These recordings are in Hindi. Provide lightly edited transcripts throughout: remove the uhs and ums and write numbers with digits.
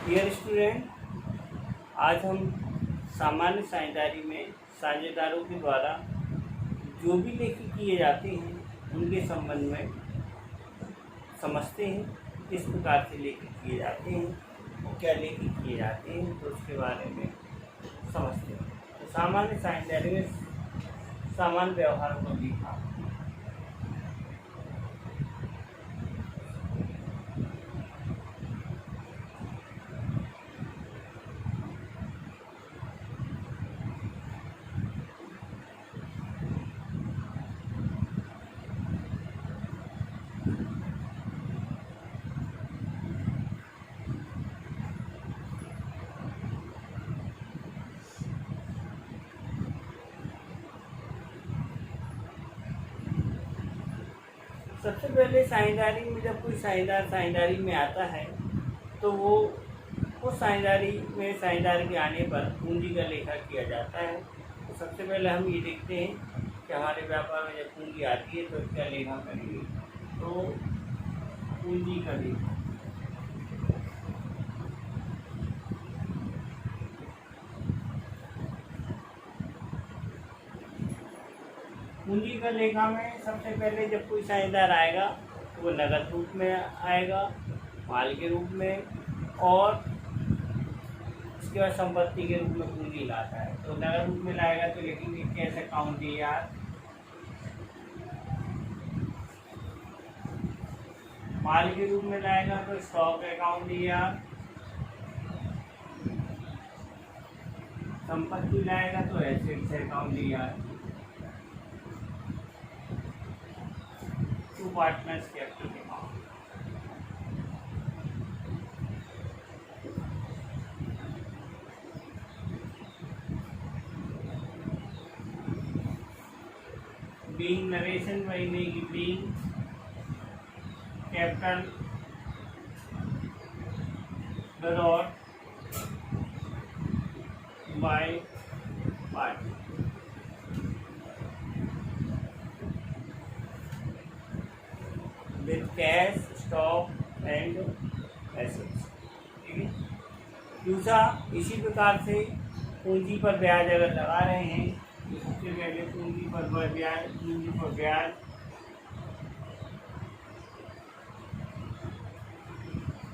डियर स्टूडेंट, आज हम सामान्य साझेदारी में साझेदारों के द्वारा जो भी लेखी किए जाते हैं उनके संबंध में समझते हैं किस प्रकार से लेखी किए जाते हैं और क्या लेखी किए जाते हैं, तो उसके बारे में समझते हैं। तो सामान्य साझेदारी में सामान्य व्यवहारों को लिखा। सबसे पहले साझेदारी में जब कोई साझेदार साझेदारी में आता है तो वो उस साझेदारी में साझेदार के आने पर पूंजी का लेखा किया जाता है। तो सबसे पहले हम ये देखते हैं कि हमारे व्यापार में जब पूंजी आती है तो इसका लेखा करेंगे। तो पूंजी का लेखा, पूंजी का लेखा में सबसे पहले जब कोई साझेदार आएगा तो वो नकद रूप में आएगा, माल के रूप में, और इसके बाद संपत्ति के रूप में पूंजी लाता है। तो नकद रूप में लाएगा तो लिखेंगे कैश अकाउंट AR, माल के रूप में लाएगा तो स्टॉक अकाउंट AR, संपत्ति लाएगा तो assets account AR। To partners capital account. Being narration बनेगी being capital the dot by party. With cash, stock and assets. ठीक है। दूसरा, इसी प्रकार से पूंजी पर ब्याज अगर लगा रहे हैं तो सबसे पहले पूंजी पर ब्याज,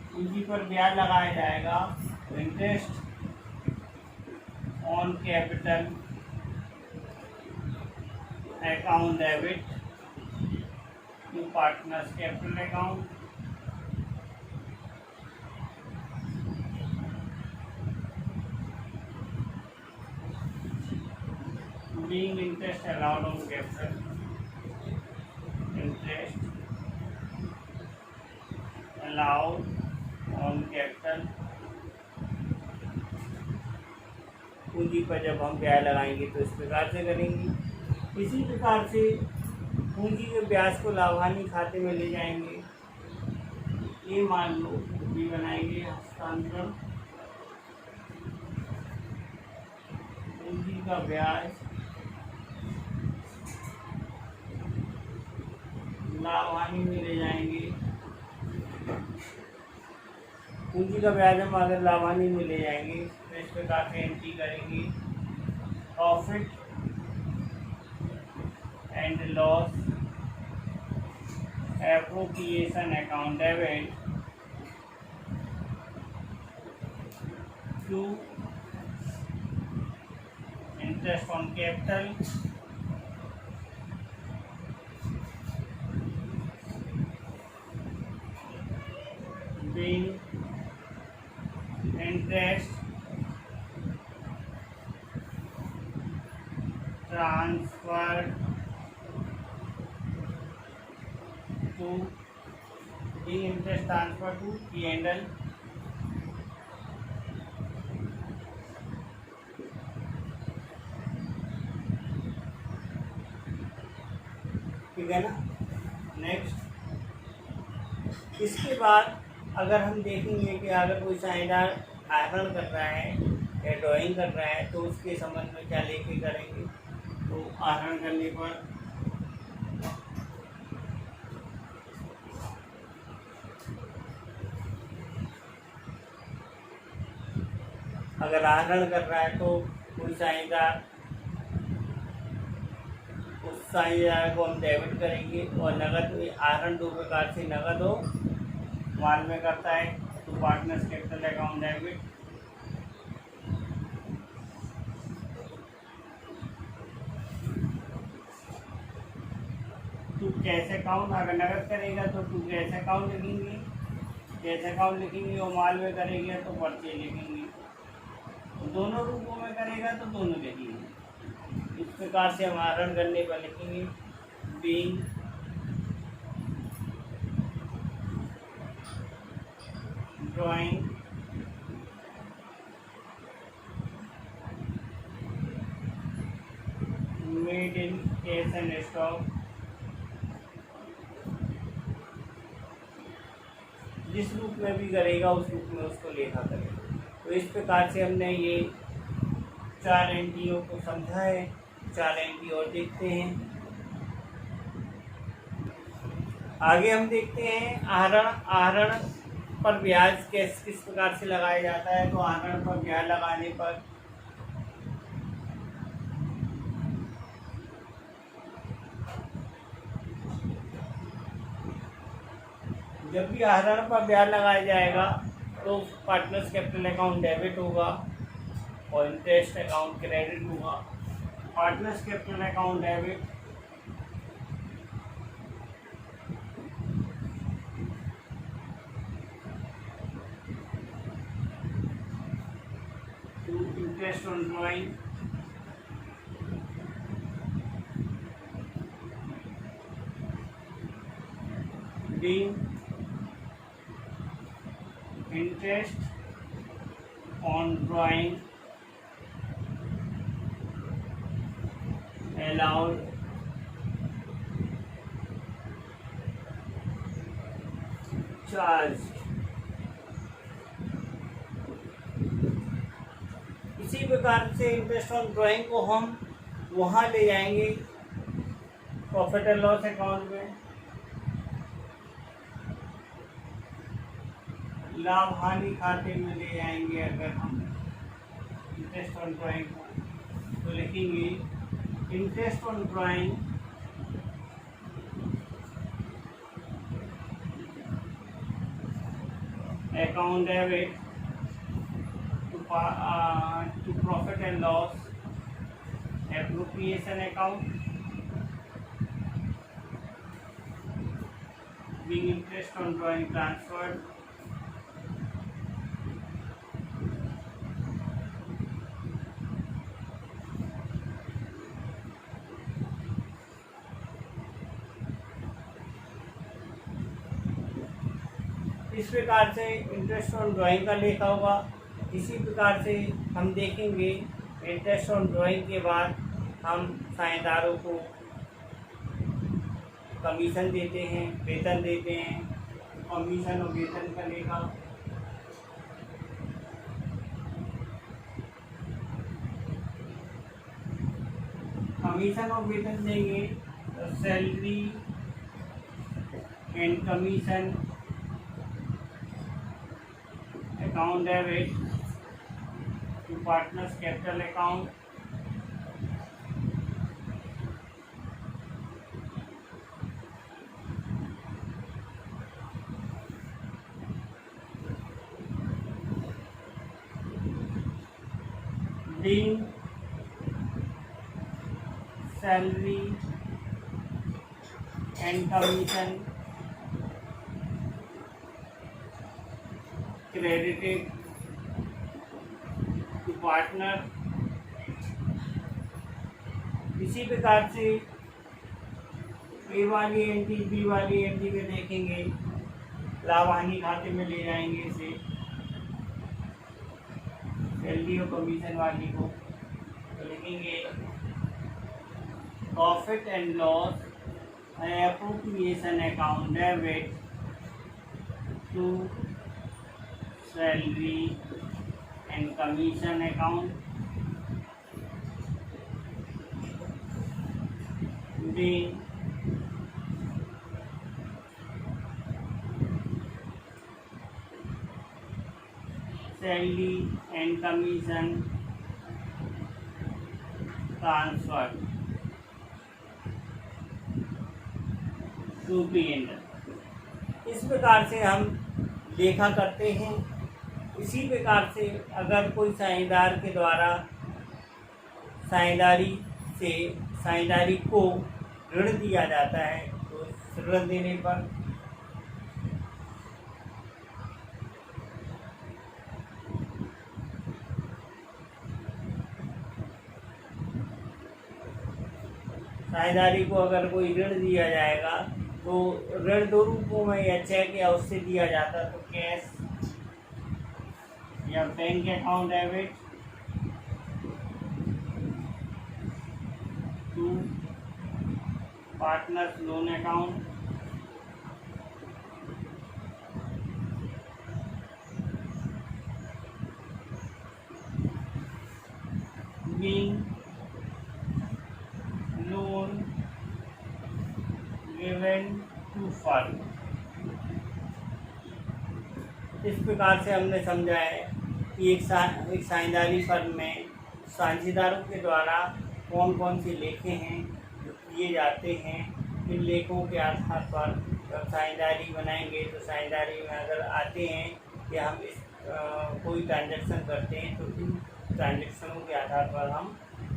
पूंजी पर ब्याज लगाया जाएगा। Interest on capital account debit to partners capital account. Being interest allowed on capital, interest allowed on capital। पूंजी पर जब हम ब्याज लगाएंगे तो इस प्रकार से करेंगे। इसी प्रकार से पूंजी के ब्याज को लाभानी खाते में ले जाएंगे। ये मान लो भी बनाएंगे हस्तांतरण, पूंजी का ब्याज लाभानी में ले जाएंगे। पूंजी का ब्याज हम अगर लाभानी में ले जाएंगे तो इस प्रकार से एंट्री करेंगे। Profit and loss appropriation account debit to interest on capital being interest transferred to P&L ठीक है ना। नेक्स्ट, इसके बाद अगर हम देखेंगे कि अगर कोई साझेदार आहरण कर रहा है या ड्राइंग कर रहा है तो उसके संबंध में क्या लेके करेंगे। तो आहरण करने पर अगर आहरण कर रहा है तो कोई साझेदार, उस साझेदार को हम डेबिट करेंगे। और नगद में आहरण दो प्रकार से नगद हो माल में करता है तो partners capital account debit, to cash account. अगर नगद करेगा तो टू कैश अकाउंट लिखेंगे, कैश अकाउंट लिखेंगे। और माल में करेगा तो परचेज लिखेंगे। तो दोनों रूपों में करेगा तो दोनों लिखेंगे। इस प्रकार से हम आहरण करने पर लिखेंगे being drawing made in cash and stock. जिस रूप में भी करेगा उस रूप में उसको लेखा करेगा। तो इस प्रकार से हमने ये 4 एंट्रियों को समझा है। 4 एंट्री और देखते हैं। आगे हम देखते हैं आहरण पर ब्याज किस प्रकार से लगाया जाता है। तो आहरण पर ब्याज लगाने पर जब भी आहरण पर ब्याज लगाया जाएगा तो पार्टनर्स कैपिटल अकाउंट डेबिट होगा और इंटरेस्ट अकाउंट क्रेडिट होगा। Partners capital account debit to interest on drawing being interest on drawing allowed charged। इसी प्रकार से इंटरेस्ट ऑन ड्राइंग को हम वहाँ ले जाएंगे प्रॉफिट एंड लॉस अकाउंट में, लाभ हानि खाते में ले जाएंगे। अगर हम इंटरेस्ट ऑन ड्राइंग को तो लिखेंगे interest on drawing account debit to profit and loss appropriation account being interest on drawing transferred इस प्रकार से इंटरेस्ट ऑन ड्राइंग का लेखा होगा। इसी प्रकार से हम देखेंगे इंटरेस्ट ऑन ड्राइंग के बाद हम साझेदारों को कमीशन देते हैं, वेतन देते हैं। कमीशन और वेतन का लेखा कमीशन और वेतन देंगे तो salary and commission account debit to partners capital account being salary and commission credited to partner। इसी प्रकार से ए वाली एंट्री बी वाली एंट्री में देखेंगे लाभ हानि खाते में ले जाएंगे इसे सैलरी और कमीशन वाली को तो लिखेंगे profit and loss appropriation account debit to salary and commission account being salary and commission transfer to P&L। इस प्रकार से हम देखा करते हैं। इसी प्रकार से अगर कोई साझेदार के द्वारा साझेदारी को ऋण दिया जाता है तो ऋण देने पर साझेदारी को अगर कोई ऋण दिया जाएगा तो ऋण दो रूपों में या चेक या उससे दिया जाता है, तो कैश या bank account debit to partners loan account being loan given to firm। इस प्रकार से हमने समझा है कि एक साझेदारी फर्म में साझेदारों के द्वारा कौन कौन से लेखे हैं जो किए जाते हैं। इन लेखों के आधार पर जब साझेदारी बनाएंगे तो साझेदारी में अगर आते हैं कि हम इस कोई ट्रांजैक्शन करते हैं तो इन ट्रांजैक्शनों के आधार पर हम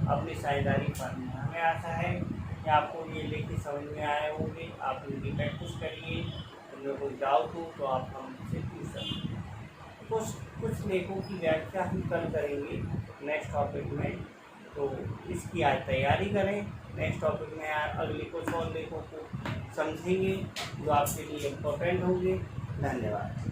अपनी साझेदारी फर्म में। हमें आशा है कि आपको ये लेखे समझ में आए होंगे। आप इनकी प्रैक्टिस करिए। उनमें कोई डाउट हो तो आप हमसे पूछ सकते हैं। कुछ लेखों की व्याख्या हम कल करेंगे नेक्स्ट टॉपिक में, तो इसकी आज तैयारी करें। नेक्स्ट टॉपिक में अगले कुछ और लेखों को समझेंगे जो आपके लिए इम्पोर्टेंट होंगे। धन्यवाद।